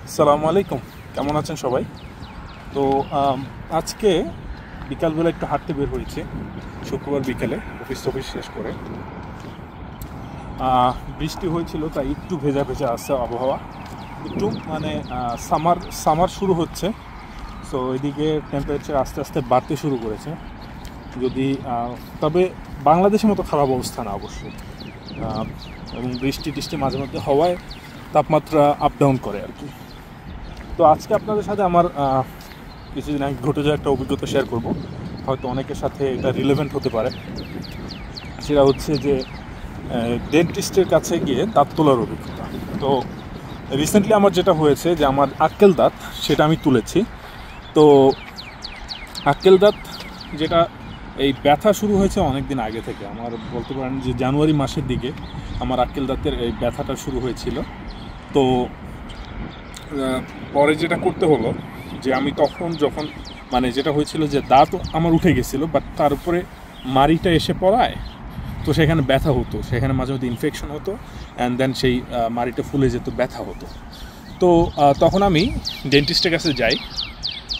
আসসালামু আলাইকুম, কেমন আছেন সবাই? তো আজকে বিকালবেলা একটু হাঁটতে বের হয়েছে, শুক্রবার বিকেলে অফিস শেষ করে। বৃষ্টি হয়েছিল, তাই একটু ভেজা ভেজা আছে আবহাওয়া, একটু মানে সামার সামার শুরু হচ্ছে। সো এদিকে টেম্পারেচার আস্তে আস্তে বাড়তে শুরু করেছে। যদি তবে বাংলাদেশের মতো খারাপ অবস্থা না অবশ্যই, এবং বৃষ্টি টিষ্টি মাঝে মধ্যে হওয়ায় তাপমাত্রা আপ ডাউন করে আর কি। তো আজকে আপনাদের সাথে আমার কিছুদিন আগে ঘটে যাওয়া একটা অভিজ্ঞতা শেয়ার করব, হয়তো অনেকের সাথে এটা রিলেভেন্ট হতে পারে। সেটা হচ্ছে যে ডেন্টিস্টের কাছে গিয়ে দাঁত তোলার অভিজ্ঞতা। তো রিসেন্টলি আমার যেটা হয়েছে যে আমার আক্কেল দাঁত সেটা আমি তুলেছি। তো আক্কেল দাঁত যেটা এই ব্যথা শুরু হয়েছে অনেক দিন আগে থেকে, আমার বলতে পারেন যে জানুয়ারি মাসের দিকে আমার আক্কেল দাঁতের এই ব্যথাটা শুরু হয়েছিল। তো পরে যেটা করতে হলো যে আমি যখন মানে যেটা হয়েছিল যে দাঁত আমার উঠে গেছিলো, বাট তার উপরে মাড়িটা এসে পড়ায়, তো সেখানে ব্যথা হতো, সেখানে মাঝে মধ্যে ইনফেকশন হতো, অ্যান্ড দেন সেই মাড়িটা ফুলে যেত, ব্যথা হতো। তো তখন আমি ডেন্টিস্টের কাছে যাই,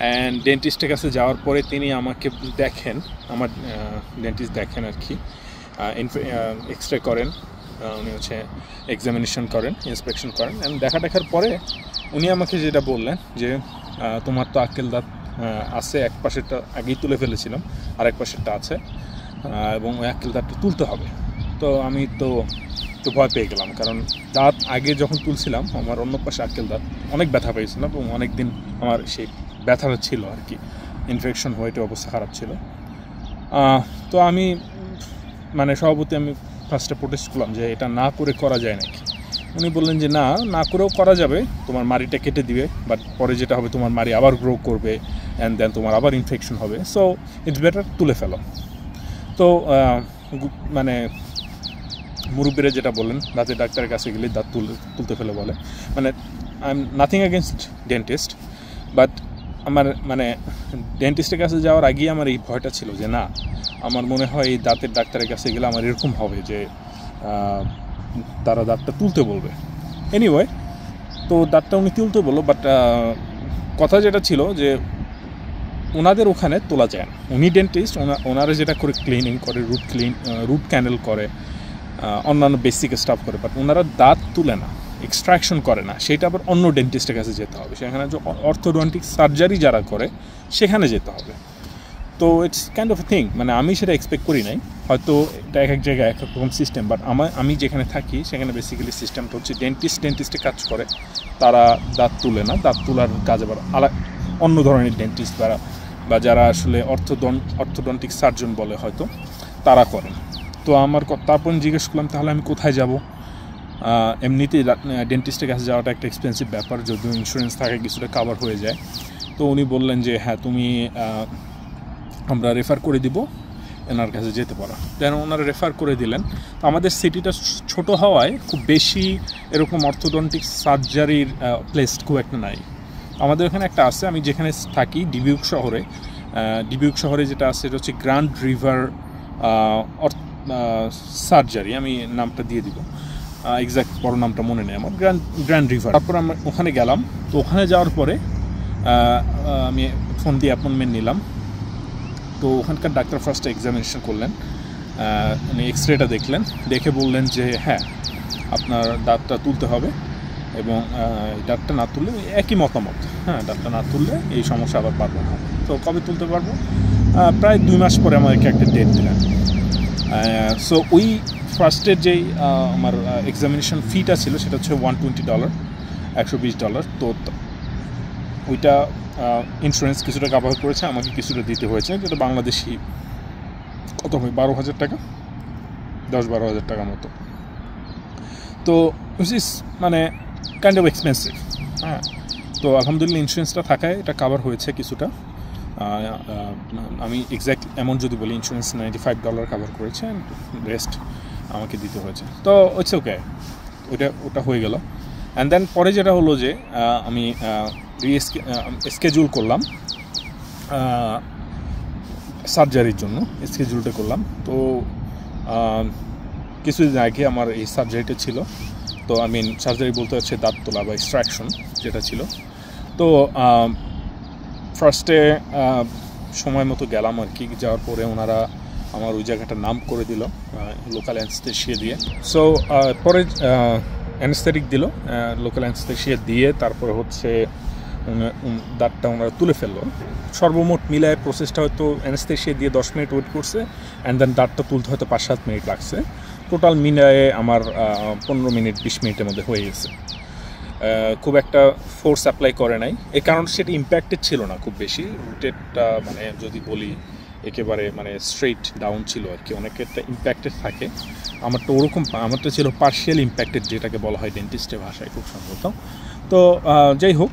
অ্যান্ড ডেন্টিস্টের কাছে যাওয়ার পরে তিনি আমাকে দেখেন, আমার ডেন্টিস্ট দেখেন আর কি, এক্সরে করেন, উনি হচ্ছে এক্সামিনেশন করেন, ইন্সপেকশন করেন, অ্যান্ড দেখার পরে উনি আমাকে যেটা বললেন যে তোমার তো আক্কেল দাঁত আছে, এক পাশেরটা আগেই তুলে ফেলেছিলাম, আর এক পাশেরটা আছে, এবং ওই আক্কেল দাঁতটা তুলতে হবে। তো আমি তো একটু ভয় পেয়ে গেলাম, কারণ দাঁত আগে যখন তুলছিলাম আমার অন্য পাশে আক্কেল দাঁত অনেক ব্যথা পেয়েছিলাম, এবং অনেক দিন আমার সেই ব্যথাটা ছিল আর কি, ইনফেকশন হয়ে অবস্থা খারাপ ছিল। তো আমি মানে সভাপতি আমি ফার্স্টে প্রোটেস্ট করলাম যে এটা না করে করা যায় নাকি। উনি বললেন যে না করেও করা যাবে, তোমার মাড়িটা কেটে দিবে, বাট পরে যেটা হবে তোমার মাড়ি আবার গ্রো করবে, অ্যান্ড দেন তোমার আবার ইনফেকশন হবে, সো ইটস বেটার তুলে ফেলো। তো মানে মুরব্বীরা যেটা বলেন, দাঁতের ডাক্তারের কাছে গেলে দাঁত তুলতে ফেলে বলে, মানে I am nothing against dentist, but আমার মানে ডেন্টিস্টের কাছে যাওয়ার আগেই আমার এই ভয়টা ছিল যে না, আমার মনে হয় এই দাঁতের ডাক্তারের কাছে গেলে আমার এরকম হবে যে তারা দাঁতটা তুলতে বলবে। এনিওয়ে, তো দাঁতটা উনি তুলতে বললো, বাট কথা যেটা ছিল যে ওনাদের ওখানে তোলা যায় না, উনি ডেন্টিস্ট, ওনারা যেটা করে ক্লিনিং করে, রুট ক্যানেল করে, অন্যান্য বেসিক স্টাফ করে, বাট ওনারা দাঁত তুলে না, এক্সট্রাকশন করে না, সেটা আবার অন্য ডেন্টিস্টের কাছে যেতে হবে, সেখানে যে অর্থোডন্টিক সার্জারি যারা করে সেখানে যেতে হবে। তো it's kind of a thing, মানে আমি সেটা এক্সপেক্ট করি নাই, হয়তো এটা এক জায়গায় এক রকম সিস্টেম, বাট আমি যেখানে থাকি সেখানে বেসিক্যালি সিস্টেমটা হচ্ছে ডেন্টিস্টে কাজ করে, তারা দাঁত তুলে না, দাঁত তোলার কাজ আবার অন্য ধরনের ডেন্টিস্ট বা যারা আসলে অর্থোডন্টিক সার্জন বলে হয়তো, তারা করেন। তো তারপর জিজ্ঞেস করলাম তাহলে আমি কোথায় যাব। এমনিতেই ডেন্টিস্টের কাছে যাওয়াটা একটা এক্সপেন্সিভ ব্যাপার, যদিও ইন্স্যুরেন্স থাকে কিছুটা কাভার হয়ে যায়। তো উনি বললেন যে হ্যাঁ তুমি আমরা রেফার করে দিব, এনার কাছে যেতে পারো। যেন ওনারা রেফার করে দিলেন। তো আমাদের সিটিটা ছোট হওয়ায় খুব বেশি এরকম অর্থোডন্টিক সার্জারির প্লেস খুব একটা নাই। আমাদের এখানে একটা আছে, আমি যেখানে থাকি ডিবিউক শহরে যেটা আছে এটা হচ্ছে গ্র্যান্ড রিভার সার্জারি, আমি নামটা দিয়ে দিব, এক্স্যাক্ট বড় নামটা মনে নেই আমার, গ্র্যান্ড রিভার। তারপর আমরা ওখানে গেলাম। তো ওখানে যাওয়ার পরে আমি ফোন দিয়ে অ্যাপয়েন্টমেন্ট নিলাম। তো ওখানকার ডাক্তার ফার্স্টে এক্সামিনেশন করলেন, উনি এক্সরেটা দেখলেন, দেখে বললেন যে হ্যাঁ আপনার দাঁতটা তুলতে হবে, এবং দাঁতটা না তুললে একই মতামত, হ্যাঁ দাঁতটা না তুললে এই সমস্যা আবার পারবো না। তো কবে তুলতে পারবো? প্রায় 2 মাস পরে আমাকে একটা ডেট দিলেন। সো ওই ফার্স্টের যেই আমার এক্সামিনেশন ফিটা ছিল সেটা হচ্ছে $120, $120। তো ওইটা ইন্স্যুরেন্স কিছুটা কাভার করেছে, আমাকে কিছুটা দিতে হয়েছে, যেটা বাংলাদেশি কত হয় 12,000 টাকা, 10-12,000 টাকা মতো। তো মানে কাইন্ড অফ এক্সপেন্সিভ, হ্যাঁ। তো আলহামদুলিল্লাহ ইন্স্যুরেন্সটা থাকায় এটা কাভার হয়েছে কিছুটা। আমি এক্স্যাক্ট অ্যামাউন্ট যদি বলি, ইন্স্যুরেন্স $95 কাভার করেছে, রেস্ট আমাকে দিতে হয়েছে। তো ইটস ওকে, ওটা হয়ে গেল। অ্যান্ড দেন পরে যেটা হলো যে আমি স্কেজুল করলাম সার্জারির জন্য, স্কেজুলটা করলাম। তো কিছুদিন আগে আমার এই সার্জারিটা ছিল, তো আই মিন সার্জারি বলতে হচ্ছে দাঁত তোলা বা এক্সট্রাকশন যেটা ছিল। তো ফার্স্টে সময় মতো গেলাম আর কি, যাওয়ার পরে ওনারা আমার ওই জায়গাটার নাম করে দিল লোকাল অ্যানেস্থেশিয়া দিয়ে। সো পরে অ্যানেস্থেটিক দিল, লোকাল অ্যানেস্থেশিয়া দিয়ে তারপরে হচ্ছে দাঁতটা ওনারা তুলে ফেললো। সর্বমোট মিলায় প্রসেসটা হয়তো অ্যানেস্থেশিয়া দিয়ে 10 মিনিট ওয়েট করছে, অ্যান্ড দেন দাঁতটা তুলতে হয়তো 5-7 মিনিট লাগছে। টোটাল মিলায়ে আমার 15 মিনিট 20 মিনিটের মধ্যে হয়ে গেছে। খুব একটা ফোর্স অ্যাপ্লাই করে নাই, এই কারণ সেটা ইম্প্যাক্টেড ছিল না খুব বেশি। রুটেডটা মানে যদি বলি একেবারে মানে স্ট্রেইট ডাউন ছিল আর কি, অনেকেরটা ইম্প্যাক্টেড থাকে, আমারটা ওরকম, আমারটা ছিল পার্শিয়াল ইম্প্যাক্টেড, যেটাকে বলা হয় ডেন্টিস্টের ভাষায় খুব সম্ভবত। তো যাই হোক,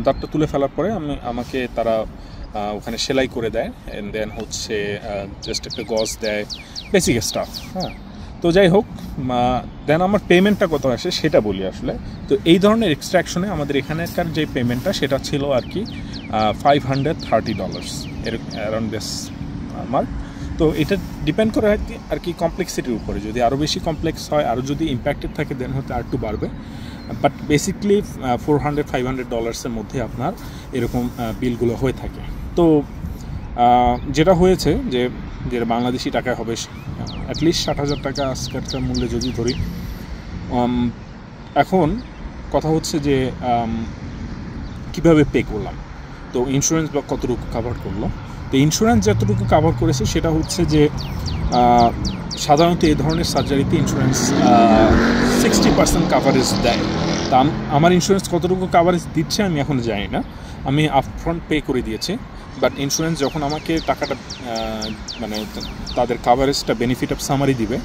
দাঁতটা তুলে ফেলার পরে আমাকে তারা ওখানে সেলাই করে দেয়, অ্যান্ড দেন হচ্ছে জাস্ট একটা গজ দেয়, বেসিক স্টাফ। হ্যাঁ, তো যাই হোক, দেন আমার পেমেন্টটা কত আসে সেটা বলি আসলে। তো এই ধরনের এক্সট্রাকশনে আমাদের এখানকার যে পেমেন্টটা সেটা ছিল আর কি $530 অ্যারাউন্ড দিস আমার। তো এটা ডিপেন্ড করে আর কি কমপ্লেক্সিটির উপরে, যদি আরও বেশি কমপ্লেক্স হয়, আরও যদি ইম্প্যাক্টেড থাকে দেন হয়তো আর একটু বাড়বে, বাট বেসিকলি $400-500 মধ্যে আপনার এরকম বিলগুলো হয়ে থাকে। তো যেটা হয়েছে যেটা বাংলাদেশি টাকায় হবে অ্যাটলিস্ট 60,000 টাকা আজকের মূল্যে যদি ধরি। এখন কথা হচ্ছে যে কীভাবে পে করলাম, তো ইন্স্যুরেন্স বা কতটুকু কাভার করলো। তো ইন্স্যুরেন্স যতটুকু কাভার করেছে সেটা হচ্ছে যে সাধারণত এই ধরনের সার্জারিতে ইন্স্যুরেন্স 60% কাভারেজ দেয়। তা আমার ইন্স্যুরেন্স কতটুকু কাভারেজ দিচ্ছে আমি এখন জানি না, আমি আপফ্রন্ট পে করে দিয়েছি। বাট ইন্স্যুরেন্স যখন আমাকে টাকাটা মানে তাদের কাভারেজটা বেনিফিট অফ সামারি দিবে,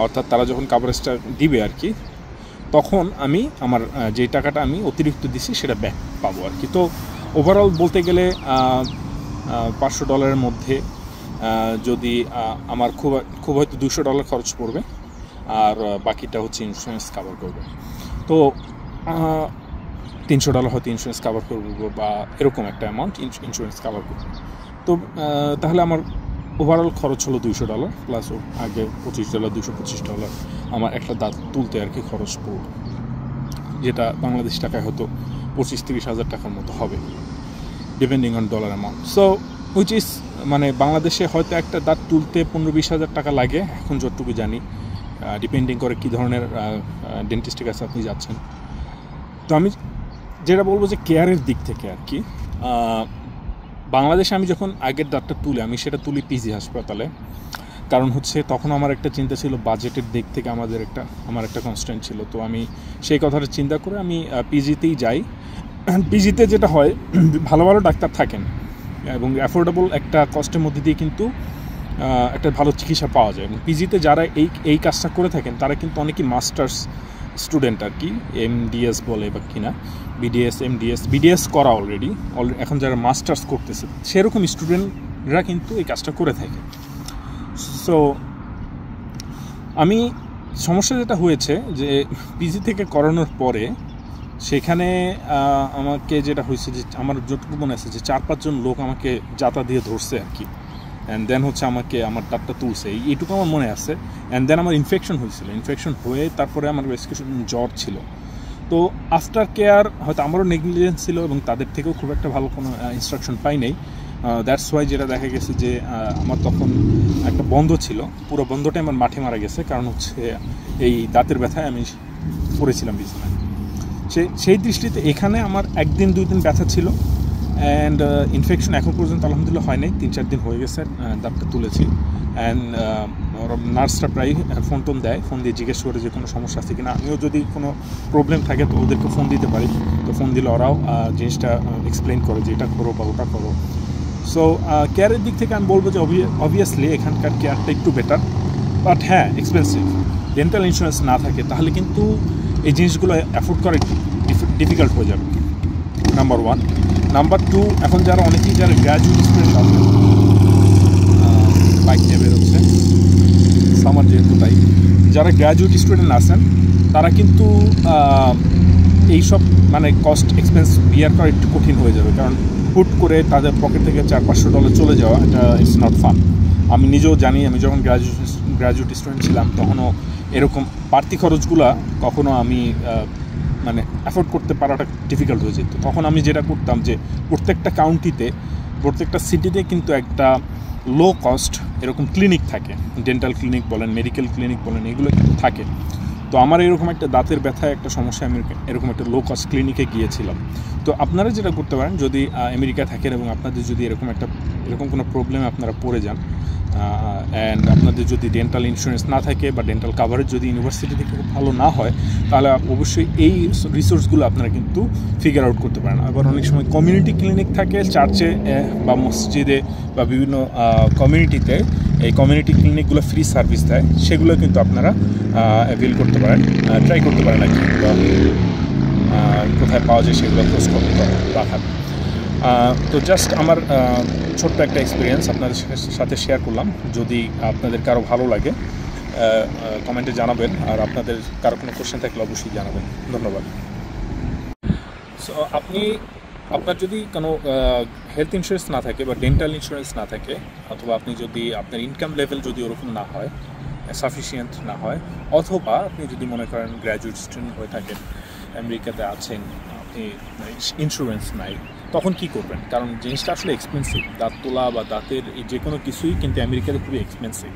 অর্থাৎ তারা যখন কাভারেজটা দিবে আর কি, তখন আমি আমার যে টাকাটা আমি অতিরিক্ত দিছি সেটা ব্যাক পাবো আর কি। তো ওভারঅল বলতে গেলে $500 মধ্যে যদি আমার খুব হয়তো $200 খরচ পড়বে, আর বাকিটা হচ্ছে ইন্স্যুরেন্স কাভার করবে। তো $300 হয়তো ইন্স্যুরেন্স কাভার করবো, বা এরকম একটা অ্যামাউন্ট ইন্স্যুরেন্স কাভার করবো। তো তাহলে আমার ওভারঅল খরচ হলো $200, প্লাস আগে $25, $225 আমার একটা দাঁত তুলতে আর কি খরচ পড়বে, যেটা বাংলাদেশ টাকায় হয়তো 25-30 হাজার টাকার মতো হবে, depending on dollar amount. So which is মানে বাংলাদেশে হয়তো একটা দাঁত তুলতে 15-20 হাজার টাকা লাগে এখন যতটুকু জানি, ডিপেন্ডিং করে কী ধরনের ডেন্টিস্টের কাছে আপনি যাচ্ছেন। তো আমি যেটা বলবো যে কেয়ারের দিক থেকে আর কি, বাংলাদেশে আমি যখন আগের দাঁতটা তুলি, আমি সেটা তুলি পিজি হাসপাতালে, কারণ হচ্ছে তখন আমার একটা চিন্তা ছিল বাজেটের দিক থেকে আমার একটা কনস্ট্যান্ট ছিল। তো আমি সেই কথাটা চিন্তা করে আমি পিজিতেই যাই। পিজিতে যেটা হয়, ভালো ভালো ডাক্তার থাকেন এবং অ্যাফোর্ডেবল একটা কস্টের মধ্যে দিয়ে কিন্তু একটা ভালো চিকিৎসা পাওয়া যায়। এবং পিজিতে যারা এই কাজটা করে থাকেন তারা কিন্তু অনেকেই মাস্টার্স স্টুডেন্ট আর কি, এমডিএস বলে বা কিনা, বিডিএস করা অলরেডি এখন যারা মাস্টার্স করতেছে সেরকম স্টুডেন্টরা কিন্তু এই কাজটা করে থাকে। সো আমি সমস্যা যেটা হয়েছে যে পিজি থেকে করানোর পরে সেখানে আমাকে যেটা হয়েছে যে আমার যতটুকু মনে আছে যে 4-5 জন লোক আমাকে জাতা দিয়ে ধরছে আর কি, অ্যান্ড দেন হচ্ছে আমাকে আমার দাঁতটা তুলছে, এইটুকু আমার মনে আছে। অ্যান্ড দেন আমার ইনফেকশন হয়ে তারপরে আমার বেশ কিছু জ্বর ছিল। তো আফটার কেয়ার হয়তো আমারও নেগলিজেন্স ছিল এবং তাদের থেকেও খুব একটা ভালো কোনো ইনস্ট্রাকশন পাই নাই। দ্যাটস ওয়াই যেটা দেখা গেছে যে আমার তখন একটা বন্ধ ছিল, পুরো বন্ধটাই আমার মাঠে মারা গেছে, কারণ হচ্ছে এই দাঁতের ব্যথায় আমি পড়েছিলাম বিছানায়। সেই দৃষ্টিতে এখানে আমার 1-2 দিন ব্যথা ছিল, অ্যান্ড ইনফেকশন এখন পর্যন্ত আলহামদুলিল্লাহ হয় নাই, 3-4 দিন হয়ে গেছে দাঁতটা তুলেছি। অ্যান্ড নার্সরা প্রায় ফোন দেয়, ফোন দিয়ে জিজ্ঞেস করে যে কোনো সমস্যা আছে কিনা, আমিও যদি কোনো প্রবলেম থাকে তো ওদেরকে ফোন দিতে পারি, তো ফোন দিলে ওরাও জিনিসটা এক্সপ্লেন করে যে এটা করো বা ওটা করো। সো কেয়ারের দিক থেকে আমি বলবো যে অবভিয়াসলি এখানকার কেয়ারটা একটু বেটার, বাট হ্যাঁ এক্সপেন্সিভ। ডেন্টাল ইন্স্যুরেন্স না থাকে তাহলে কিন্তু এই জিনিসগুলো অ্যাফোর্ড করা ডিফিকাল্ট হয়ে যাবে, নাম্বার 1। নাম্বার 2, এখন অনেকেই যারা গ্র্যাজুয়েট স্টুডেন্ট আছেন, বাইক নিয়ে বেরোচ্ছে সামার যেহেতু, তাই যারা গ্র্যাজুয়েট স্টুডেন্ট আছেন তারা কিন্তু এইসব মানে কস্ট এক্সপেন্স বিয়ার করা একটু কঠিন হয়ে যাবে, কারণ হুট করে তাদের পকেট থেকে $400-500 চলে যাওয়া, এটা ইটস নট ফান। আমি নিজেও জানি, আমি যখন গ্র্যাজুয়েট স্টুডেন্ট ছিলাম তখনও এরকম বাড়তি খরচগুলা কখনো আমি মানে অ্যাফোর্ড করতে পারাটা ডিফিকাল্ট হয়ে যেত। তখন আমি যেটা করতাম যে প্রত্যেকটা কাউন্টিতে, প্রত্যেকটা সিটিতে কিন্তু একটা লো কস্ট এরকম ক্লিনিক থাকে, ডেন্টাল ক্লিনিক বলেন, মেডিকেল ক্লিনিক বলেন, এগুলো কিন্তু থাকে। তো আমার এরকম একটা দাঁতের ব্যথায় একটা সমস্যা, আমি এরকম একটা লো কস্ট ক্লিনিকে গিয়েছিলাম। তো আপনারা যেটা করতে পারেন, যদি আমেরিকা থাকেন এবং আপনাদের যদি এরকম কোনো প্রবলেমে আপনারা পড়ে যান, অ্যান্ড আপনাদের যদি ডেন্টাল ইন্স্যুরেন্স না থাকে বা ডেন্টাল কাভারেজ যদি ইউনিভার্সিটি থেকে খুব ভালো না হয়, তাহলে অবশ্যই এই রিসোর্সগুলো আপনারা কিন্তু ফিগার আউট করতে পারেন। আবার অনেক সময় কমিউনিটি ক্লিনিক থাকে চার্চে বা মসজিদে বা বিভিন্ন কমিউনিটিতে, এই কমিউনিটি ক্লিনিকগুলো ফ্রি সার্ভিস দেয়, সেগুলো কিন্তু আপনারা অ্যাভেল করতে পারেন, ট্রাই করতে পারেন আর কি, কোথায় পাওয়া যায় সেগুলো খোঁজ খবর রাখার। তো জাস্ট আমার ছোট্ট একটা এক্সপিরিয়েন্স আপনাদের সাথে শেয়ার করলাম। যদি আপনাদের কারো ভালো লাগে কমেন্টে জানাবেন, আর আপনাদের কারো কোনো কোশ্চেন থাকলে অবশ্যই জানাবেন। ধন্যবাদ। সো আপনার যদি কোনো হেলথ ইন্স্যুরেন্স না থাকে বা ডেন্টাল ইন্স্যুরেন্স না থাকে, অথবা আপনি যদি আপনার ইনকাম লেভেল যদি ওরকম না হয়, সাফিসিয়েন্ট না হয়, অথবা আপনি যদি মনে করেন গ্র্যাজুয়েট স্টুডেন্ট হয়ে থাকেন, আমেরিকাতে আছেন, আপনি ইন্স্যুরেন্স নাই, তখন কি করবেন? কারণ জিনিসটা আসলে এক্সপেন্সিভ। দাঁত তোলা বা দাঁতের এই যে কোনো কিছুই কিন্তু আমেরিকাতে খুবই এক্সপেন্সিভ,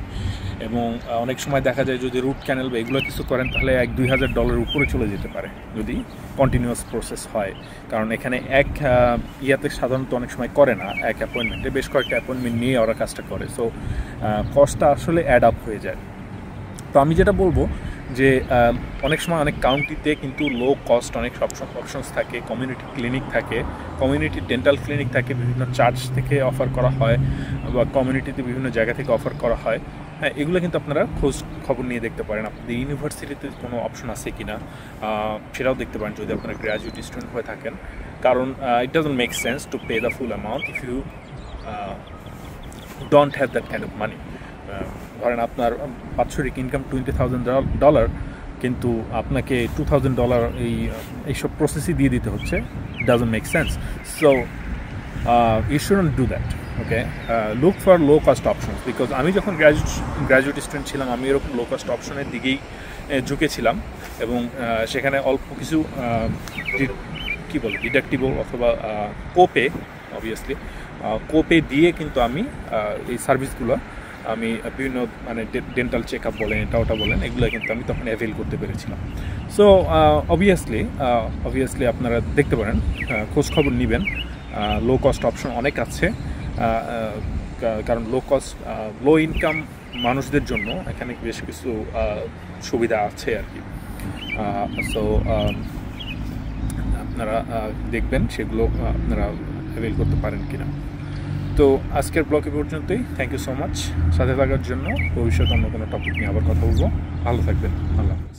এবং অনেক সময় দেখা যায় যদি রুট ক্যানেল বা এগুলো কিছু করেন, তাহলে $1-2,000 উপরে চলে যেতে পারে যদি কন্টিনিউয়াস প্রসেস হয়। কারণ এখানে এক ইয়াতে সাধারণত অনেক সময় করে না, এক অ্যাপয়েন্টমেন্টে বেশ কয়েকটা অ্যাপয়েন্টমেন্ট নিয়ে ওরা কাজটা করে। সো কস্টটা আসলে অ্যাড আপ হয়ে যায়। তো আমি যেটা বলবো যে অনেক সময় অনেক কাউন্টিতে কিন্তু লো কস্ট অনেক অপশনস থাকে, কমিউনিটি ক্লিনিক থাকে, কমিউনিটি ডেন্টাল ক্লিনিক থাকে, বিভিন্ন চার্চ থেকে অফার করা হয় বা কমিউনিটিতে বিভিন্ন জায়গা থেকে অফার করা হয়। হ্যাঁ, এগুলো কিন্তু আপনারা খোঁজ খবর নিয়ে দেখতে পারেন। আপনাদের ইউনিভার্সিটিতে কোনো অপশন আছে কি না সেটাও দেখতে পারেন যদি আপনারা গ্র্যাজুয়েট স্টুডেন্ট হয়ে থাকেন। কারণ it doesn't make sense to pay the full amount if you don't have that kind of money. ধরেন আপনার বাৎসরিক ইনকাম $20,000, কিন্তু আপনাকে $2,000 এইসব প্রসেসই দিয়ে দিতে হচ্ছে। Doesn't make sense. So you shouldn't do that. Okay, look for low cost options, because আমি যখন গ্র্যাজুয়েট স্টুডেন্ট ছিলাম, আমি এরকম লো কস্ট অপশনের দিকেই ঝুঁকেছিলাম, এবং সেখানে অল্প কিছু কী বলে ডিডাক্টিবল অথবা কোপে, অবভিয়াসলি কোপে দিয়ে কিন্তু আমি এই সার্ভিসগুলো আমি বিভিন্ন মানে ডেন্টাল চেক আপ বলেন, এটা ওটা বলেন, এগুলো কিন্তু আমি তখন অ্যাভেল করতে পেরেছিলাম। সো অবভিয়াসলি আপনারা দেখতে পারেন, খোঁজ খবর নেবেন। লো কস্ট অপশন অনেক আছে, কারণ লো ইনকাম মানুষদের জন্য এখানে বেশ কিছু সুবিধা আছে আর কি। সো আপনারা দেখবেন সেগুলো আপনারা অ্যাভেল করতে পারেন কিনা। তো আজকের ব্লগে পর্যন্তই। থ্যাংক ইউ সো মাচ সাথে থাকার জন্য। ভবিষ্যতে অন্য কোনো টপিক নিয়ে আবার কথা বলবো। ভালো থাকবেন। আল্লাহ হাফেজ।